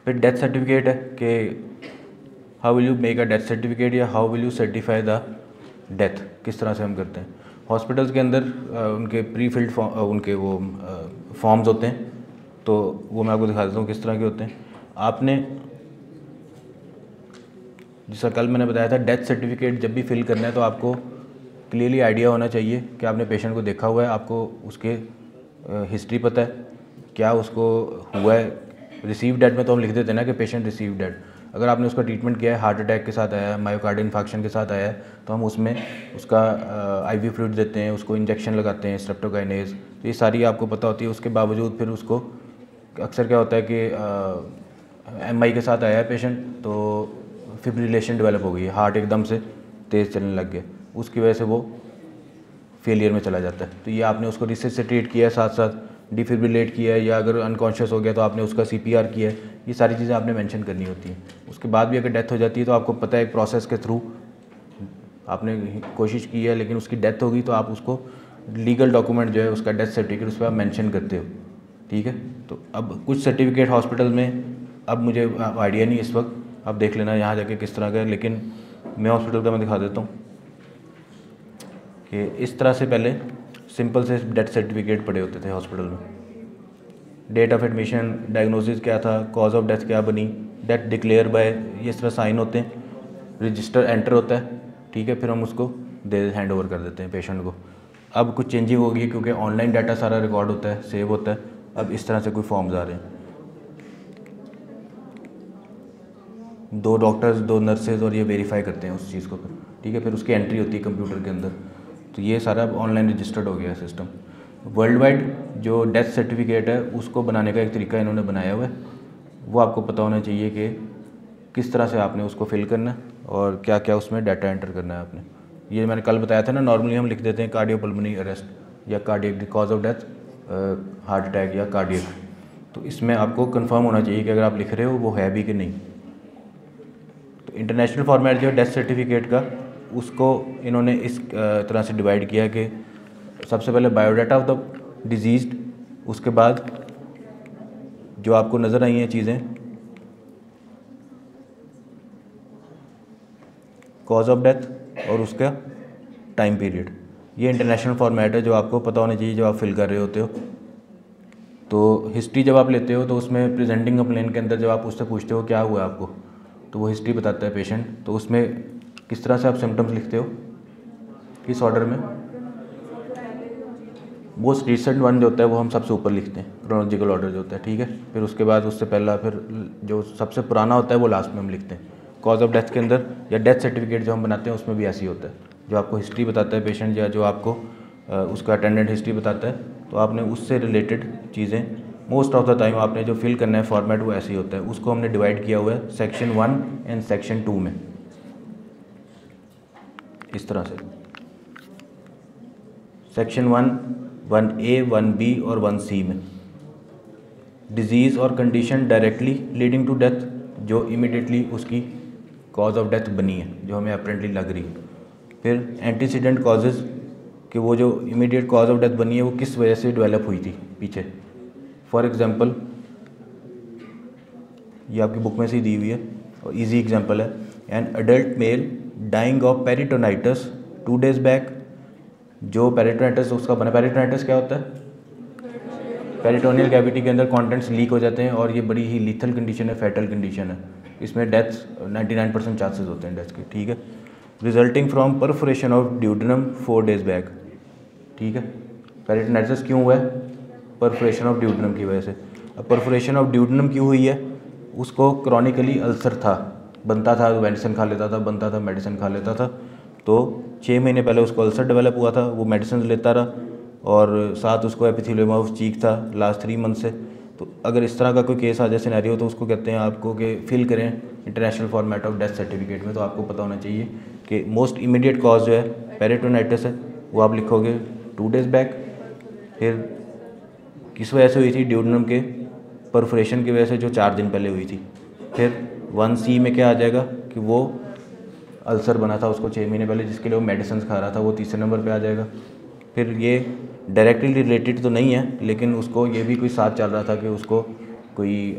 फिर death certificate है कि how will you make a death certificate या how will you certify the death, किस तरह से हम करते हैं। हॉस्पिटल्स के अंदर उनके प्री फिल्ड उनके वो फॉर्म्स होते हैं, तो वो मैं आपको दिखा देता हूँ किस तरह के होते हैं। आपने जैसा कल मैंने बताया था, डेथ सर्टिफिकेट जब भी फिल करना है तो आपको क्लियरली आइडिया होना चाहिए कि आपने पेशेंट को देखा हुआ है, आपको उसके हिस्ट्री पता है, क्या उसको हुआ है। रिसीव डेट में तो हम लिख देते हैं ना कि पेशेंट रिसीव डेट। अगर आपने उसका ट्रीटमेंट किया है, हार्ट अटैक के साथ आया है, मायोकार्डियल इन्फार्क्शन के साथ आया है, तो हम उसमें उसका आईवी फ्लूइड देते हैं, उसको इंजेक्शन लगाते हैं स्ट्रेप्टोकाइनेज। तो ये सारी आपको पता होती है। उसके बावजूद फिर उसको अक्सर क्या होता है कि एमआई के साथ आया है पेशेंट, तो फिब्रिलेशन डेवलप हो गई है, हार्ट एकदम से तेज़ चलने लग गया, उसकी वजह से वो फेलियर में चला जाता है। तो ये आपने उसको रिससिटेट किया है, साथ साथ डिफिब्रिलेट किया है, या अगर अनकॉन्शियस हो गया तो आपने उसका सीपीआर किया है। ये सारी चीज़ें आपने मेंशन करनी होती हैं। उसके बाद भी अगर डेथ हो जाती है तो आपको पता है एक प्रोसेस के थ्रू आपने कोशिश की है, लेकिन उसकी डेथ होगी तो आप उसको लीगल डॉक्यूमेंट जो है उसका डेथ सर्टिफिकेट उस पर आप मेंशन करते हो, ठीक है। तो अब कुछ सर्टिफिकेट हॉस्पिटल में, अब मुझे आइडिया नहीं इस वक्त, आप देख लेना यहाँ जाके किस तरह का है, लेकिन मैं हॉस्पिटल का मैं दिखा देता हूँ कि इस तरह से पहले सिंपल से डेथ सर्टिफिकेट पड़े होते थे हॉस्पिटल में। डेट ऑफ एडमिशन, डायग्नोसिस क्या था, कॉज ऑफ डेथ क्या बनी, डेथ डिक्लेयर बाय, ये इस तरह साइन होते हैं, रजिस्टर एंटर होता है, ठीक है। फिर हम उसको हैंड ओवर कर देते हैं पेशेंट को। अब कुछ चेंजिंग होगी क्योंकि ऑनलाइन डाटा सारा रिकॉर्ड होता है, सेव होता है। अब इस तरह से कोई फॉर्म्स आ रहे हैं, 2 डॉक्टर्स 2 नर्सेज और ये वेरीफाई करते हैं उस चीज़ को, ठीक है। फिर उसकी एंट्री होती है कंप्यूटर के अंदर। तो ये सारा अब ऑनलाइन रजिस्टर्ड हो गया है सिस्टम। वर्ल्ड वाइड जो डेथ सर्टिफिकेट है उसको बनाने का एक तरीका इन्होंने बनाया हुआ है, वो आपको पता होना चाहिए कि किस तरह से आपने उसको फिल करना है और क्या क्या उसमें डाटा एंटर करना है आपने। ये मैंने कल बताया था ना, नॉर्मली हम लिख देते हैं कार्डियोपल्मोनरी अरेस्ट या cardiac cause of death, heart attack या कार्डियक। तो इसमें आपको कंफर्म होना चाहिए कि अगर आप लिख रहे हो वो है भी कि नहीं। तो इंटरनेशनल फॉर्मेट जो है डेथ सर्टिफिकेट का, उसको इन्होंने इस तरह से डिवाइड किया कि सबसे पहले बायोडाटा ऑफ द डिजीज्ड, उसके बाद जो आपको नज़र आई हैं चीज़ें, कॉज ऑफ डेथ और उसका टाइम पीरियड। ये इंटरनेशनल फॉर्मेट है जो आपको पता होना चाहिए जब आप फिल कर रहे होते हो। तो हिस्ट्री जब आप लेते हो तो उसमें प्रेजेंटिंग कंप्लेन के अंदर जब आप उससे पूछते हो क्या हुआ आपको, तो वो हिस्ट्री बताता है पेशेंट। तो उसमें किस तरह से आप सिम्टम्स लिखते हो, किस ऑर्डर में, वो रिसेंट वन जो होता है वो हम सबसे ऊपर लिखते हैं, क्रोनोलॉजिकल ऑर्डर जो होता है, ठीक है। फिर उसके बाद उससे पहला, फिर जो सबसे पुराना होता है वो लास्ट में हम लिखते हैं। कॉज ऑफ डेथ के अंदर या डेथ सर्टिफिकेट जो हम बनाते हैं उसमें भी ऐसे ही होता है, जो आपको हिस्ट्री बताता है पेशेंट या जो आपको उसका अटेंडेंट हिस्ट्री बताता है, तो आपने उससे रिलेटेड चीज़ें मोस्ट ऑफ द टाइम आपने जो फिल करना है फॉर्मेट वो ऐसे ही होता है। उसको हमने डिवाइड किया हुआ है सेक्शन 1 एंड सेक्शन 2 में, इस तरह से। सेक्शन 1A 1B और 1C में डिजीज़ और condition directly leading to death, जो इमिडिएटली उसकी कॉज ऑफ डेथ बनी है, जो हमें अपेरेंटली लग रही है। फिर एंटीसीडेंट कॉजेज़, कि वो जो इमीडिएट कॉज ऑफ डेथ बनी है वो किस वजह से डेवलप हुई थी पीछे। फॉर एग्जांपल, ये आपकी बुक में से ही दी हुई है और इजी एग्जांपल है। An adult male dying of peritonitis 2 days back. जो पेरिटोनाइटिस उसका बना, पेरिटोनाइटिस क्या होता है, पेरिटोनियल कैविटी के अंदर कंटेंट्स लीक हो जाते हैं और ये बड़ी ही लीथल कंडीशन है, फैटल कंडीशन है। इसमें डेथ्स 99% चांसेस होते हैं डेथ के, ठीक है। Resulting from perforation of duodenum 4 days back, ठीक है। पेरिटोनाइटिस क्यों हुआ है, परफोरेशन ऑफ ड्यूडेनम की वजह से। अब परफोरेशन ऑफ ड्यूडेनम क्यों हुई है, उसको क्रॉनिकली अल्सर था, बनता था, मेडिसिन खा लेता था, बनता था, मेडिसिन खा लेता था। तो 6 महीने पहले उसको अल्सर डेवलप हुआ था, वो मेडिसिन लेता रहा और साथ उसको एपिथेलियम ऑफ चीक था लास्ट 3 मंथ से। तो अगर इस तरह का कोई केस आ जाए सिनेरियो, तो उसको कहते हैं आपको कि फिल करें international format of death certificate में। तो आपको पता होना चाहिए कि मोस्ट इमीडिएट कॉज जो है पेरिटोनाइटिस है, वो आप लिखोगे 2 days बैक। फिर किस वजह से हुई थी, ड्यूडेनम के परफोरेशन की वजह से, जो 4 दिन पहले हुई थी। फिर 1C में क्या आ जाएगा कि वो अल्सर बना था उसको 6 महीने पहले, जिसके लिए वो मेडिसिन खा रहा था, वो तीसरे नंबर पे आ जाएगा। फिर ये डायरेक्टली रिलेटेड तो नहीं है, लेकिन उसको ये भी कोई साथ चल रहा था कि उसको कोई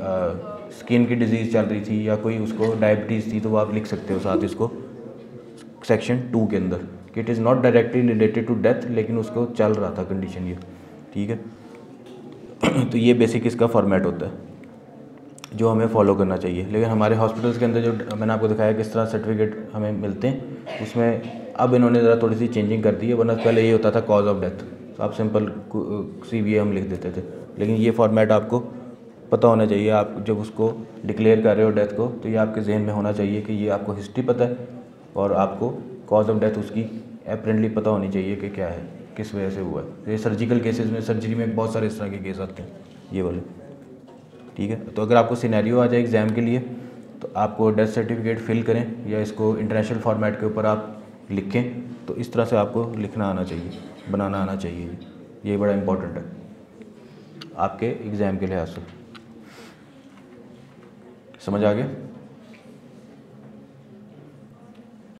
स्किन की डिजीज़ चल रही थी या कोई उसको डायबिटीज़ थी, तो वो आप लिख सकते हो साथ इसको सेक्शन 2 के अंदर कि it is not directly related to death, लेकिन उसको चल रहा था कंडीशन ये, ठीक है। तो ये बेसिक इसका फॉर्मेट होता है जो हमें फॉलो करना चाहिए। लेकिन हमारे हॉस्पिटल्स के अंदर जो मैंने आपको दिखाया किस तरह सर्टिफिकेट हमें मिलते हैं, उसमें अब इन्होंने ज़रा थोड़ी सी चेंजिंग कर दी है, वरना पहले ये होता था कॉज ऑफ डेथ, तो आप सिंपल CVA हम लिख देते थे। लेकिन ये फॉर्मेट आपको पता होना चाहिए, आप जब उसको डिक्लेयर कर रहे हो डेथ को, तो ये आपके जहन में होना चाहिए कि ये आपको हिस्ट्री पता है और आपको कॉज ऑफ डेथ उसकी अपेरेंटली पता होनी चाहिए कि क्या है, किस वजह से हुआ है। ये सर्जिकल केसेस में, सर्जरी में बहुत सारे इस तरह के केस आते हैं ये वाले, ठीक है। तो अगर आपको सिनेरियो आ जाए एग्ज़ाम के लिए, तो आपको डेथ सर्टिफिकेट फिल करें या इसको इंटरनेशनल फॉर्मेट के ऊपर आप लिखें, तो इस तरह से आपको लिखना आना चाहिए, बनाना आना चाहिए। ये बड़ा इम्पोर्टेंट है आपके एग्ज़ाम के लिहाज से। समझ आ गया?